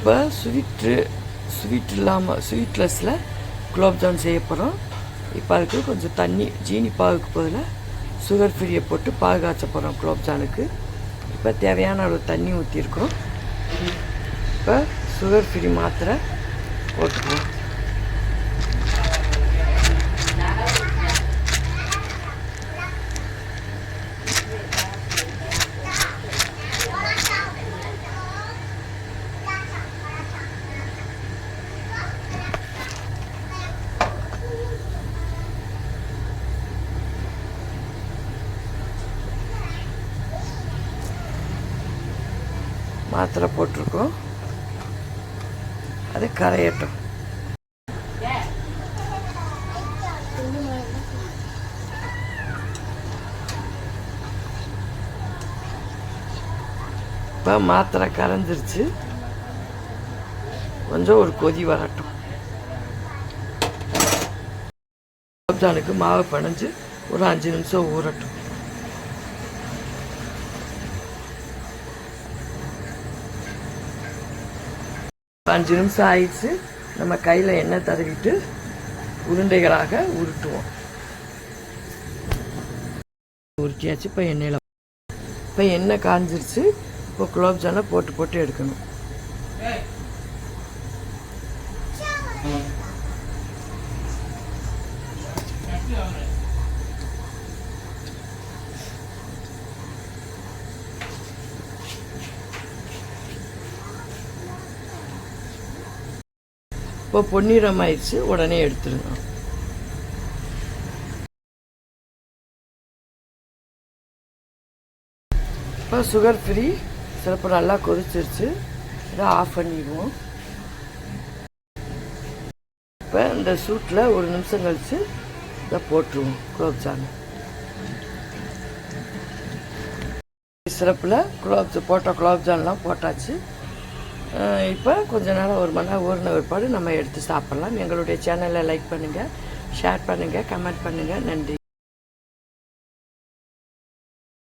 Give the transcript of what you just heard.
இப்போ ஸ்வீட் இல்லாமல் ஸ்வீட்லெஸ்ஸில் குலோப்ஜாம் செய்ய போகிறோம். இப்போ அதுக்கு கொஞ்சம் தண்ணி, ஜீனி பாகுக்கு பதிலாக சுகர் ஃப்ரீயை போட்டு பாகு காய்ச்ச போகிறோம் குலோப்ஜாமுக்கு. இப்போ தேவையான அளவு தண்ணி ஊற்றிருக்கோம். இப்போ சுகர் ஃப்ரீ மாத்திரை போட்டுக்குவோம். மாத்திரை போட்டிருக்கோம், அது கரையட்டும். இப்போ மாத்திரை கரைஞ்சிருச்சு, கொஞ்சம் ஒரு கொதி வரட்டும். குலோப்ஜாமுக்கு மாவு பிணைஞ்சு ஒரு 5 நிமிஷம் ஊறட்டும். அஞ்சு நிமிஷம் ஆயிடுச்சு. நம்ம கையில் எண்ணெய் தடவிட்டு உருண்டைகளாக உருட்டுவோம். உருட்டியாச்சு. இப்போ எண்ணெய் காஞ்சிருச்சு. இப்போ குலோப்ஜாமை போட்டு எடுக்கணும். இப்போ பொன்னிறம் ஆயிடுச்சு, உடனே எடுத்துருங்க. இப்போ சுகர் ஃப்ரீ சிறப்பு நல்லா கொதிச்சிருச்சு. இதை ஆஃப் பண்ணிடுவோம். இப்போ இந்த சூட்டில் ஒரு நிமிஷம் கழித்து இதை போட்டுருவோம் குலோப்ஜாம். சிறப்பில் குலோப்ஜாம்லாம் போட்டாச்சு. இப்போ கொஞ்ச நேரம் 1 மணி நேரம் ஊறின பிற்பாடு நம்ம எடுத்து சாப்பிட்லாம். எங்களுடைய சேனலை லைக் பண்ணுங்கள், ஷேர் பண்ணுங்கள், கமெண்ட் பண்ணுங்கள். நன்றி.